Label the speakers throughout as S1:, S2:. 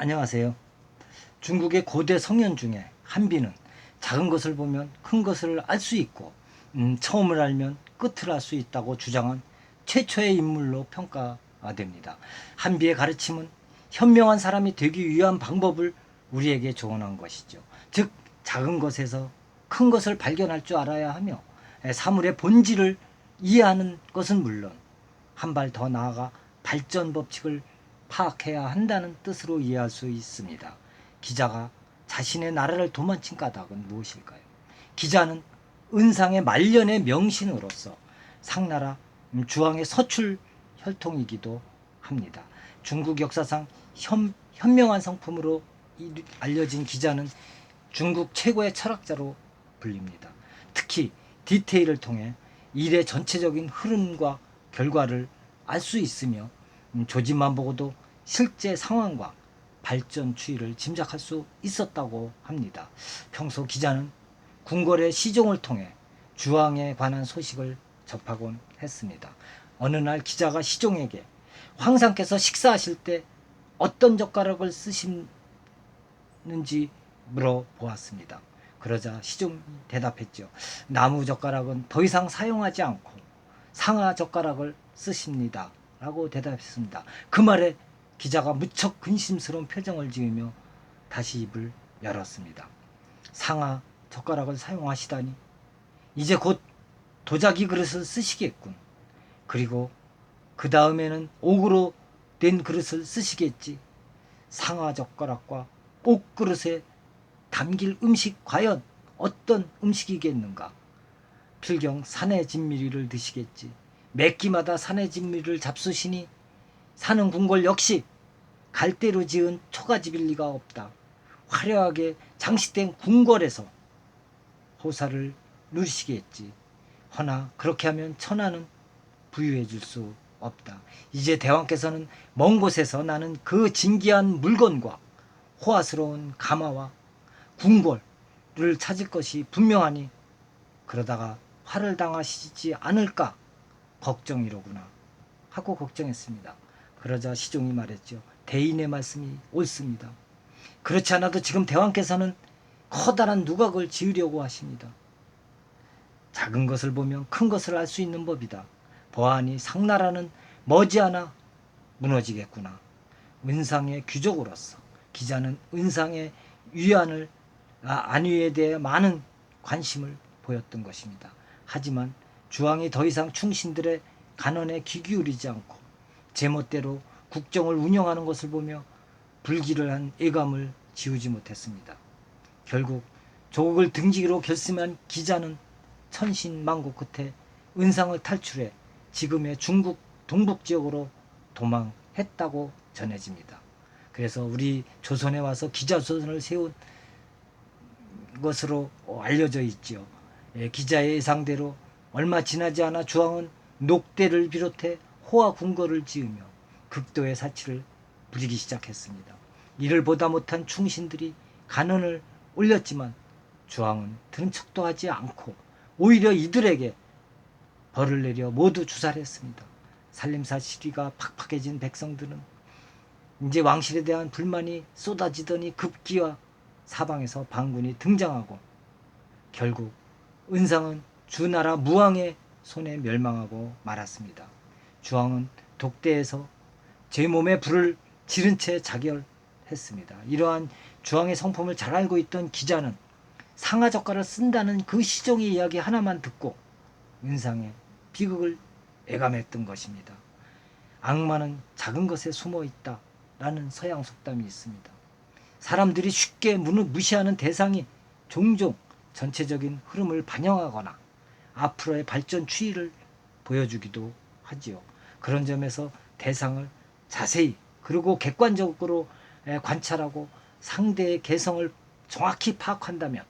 S1: 안녕하세요. 중국의 고대 성현 중에 한비는 작은 것을 보면 큰 것을 알 수 있고 처음을 알면 끝을 알 수 있다고 주장한 최초의 인물로 평가됩니다. 한비의 가르침은 현명한 사람이 되기 위한 방법을 우리에게 조언한 것이죠. 즉 작은 것에서 큰 것을 발견할 줄 알아야 하며 사물의 본질을 이해하는 것은 물론 한 발 더 나아가 발전 법칙을 파악해야 한다는 뜻으로 이해할 수 있습니다. 기자가 자신의 나라를 도망친 까닭은 무엇일까요? 기자는 은상의 말년의 명신으로서 상나라 주왕의 서출 혈통이기도 합니다. 중국 역사상 현명한 성품으로 알려진 기자는 중국 최고의 철학자로 불립니다. 특히 디테일을 통해 일의 전체적인 흐름과 결과를 알 수 있으며 조짐만 보고도 실제 상황과 발전 추이를 짐작할 수 있었다고 합니다. 평소 기자는 궁궐의 시종을 통해 주왕에 관한 소식을 접하곤 했습니다. 어느 날 기자가 시종에게 황상께서 식사하실 때 어떤 젓가락을 쓰시는지 물어보았습니다. 그러자 시종이 대답했죠. 나무 젓가락은 더 이상 사용하지 않고 상아 젓가락을 쓰십니다. 라고 대답했습니다. 그 말에 기자가 무척 근심스러운 표정을 지으며 다시 입을 열었습니다. 상아 젓가락을 사용하시다니 이제 곧 도자기 그릇을 쓰시겠군. 그리고 그 다음에는 옥으로 된 그릇을 쓰시겠지. 상아 젓가락과 옥 그릇에 담길 음식 과연 어떤 음식이겠는가. 필경 산의 진미리를 드시겠지. 매 끼마다 산의 진미리를 잡수시니 사는 궁궐 역시 갈대로 지은 초가집일 리가 없다. 화려하게 장식된 궁궐에서 호사를 누리시겠지. 허나 그렇게 하면 천하는 부유해 줄 수 없다. 이제 대왕께서는 먼 곳에서 나는 그 진귀한 물건과 호화스러운 가마와 궁궐을 찾을 것이 분명하니 그러다가 화를 당하시지 않을까 걱정이로구나 하고 걱정했습니다. 그러자 시종이 말했죠. 대인의 말씀이 옳습니다. 그렇지 않아도 지금 대왕께서는 커다란 누각을 지으려고 하십니다. 작은 것을 보면 큰 것을 알 수 있는 법이다. 보아하니 상나라는 머지않아 무너지겠구나. 은상의 귀족으로서 기자는 은상의 안위에 대해 많은 관심을 보였던 것입니다. 하지만 주왕이 더 이상 충신들의 간언에 귀 기울이지 않고 제멋대로 국정을 운영하는 것을 보며 불길을 한 예감을 지우지 못했습니다. 결국 조국을 등지기로 결심한 기자는 천신만고 끝에 은상을 탈출해 지금의 중국 동북 지역으로 도망했다고 전해집니다. 그래서 우리 조선에 와서 기자조선을 세운 것으로 알려져 있지요. 기자의 예상대로 얼마 지나지 않아 주왕은 녹대를 비롯해 호화 궁궐을 지으며 극도의 사치를 부리기 시작했습니다. 이를 보다 못한 충신들이 간언을 올렸지만 주왕은 들은 척도 하지 않고 오히려 이들에게 벌을 내려 모두 주살했습니다. 살림살 시리가 팍팍해진 백성들은 이제 왕실에 대한 불만이 쏟아지더니 급기야 사방에서 반군이 등장하고 결국 은상은 주나라 무왕의 손에 멸망하고 말았습니다. 주왕은 독대에서 제 몸에 불을 지른 채 자결했습니다. 이러한 주왕의 성품을 잘 알고 있던 기자는 상하젓가락을 쓴다는 그 시종의 이야기 하나만 듣고 은상의 비극을 애감했던 것입니다. 악마는 작은 것에 숨어 있다라는 서양 속담이 있습니다. 사람들이 쉽게 무시하는 대상이 종종 전체적인 흐름을 반영하거나 앞으로의 발전 추이를 보여주기도 하지요. 그런 점에서 대상을 자세히 그리고 객관적으로 관찰하고 상대의 개성을 정확히 파악한다면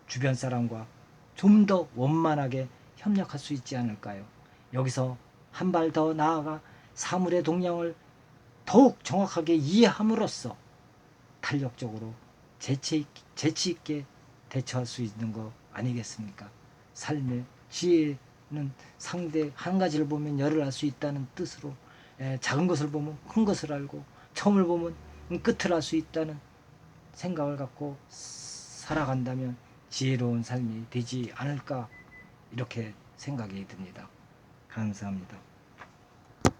S1: 주변 사람과 좀 더 원만하게 협력할 수 있지 않을까요? 여기서 한 발 더 나아가 사물의 동향을 더욱 정확하게 이해함으로써 탄력적으로 재치 있게 대처할 수 있는 거 아니겠습니까? 삶의 지혜는 상대 한 가지를 보면 열을 알 수 있다는 뜻으로 작은 것을 보면 큰 것을 알고 처음을 보면 끝을 알 수 있다는 생각을 갖고 살아간다면 지혜로운 삶이 되지 않을까 이렇게 생각이 듭니다. 감사합니다.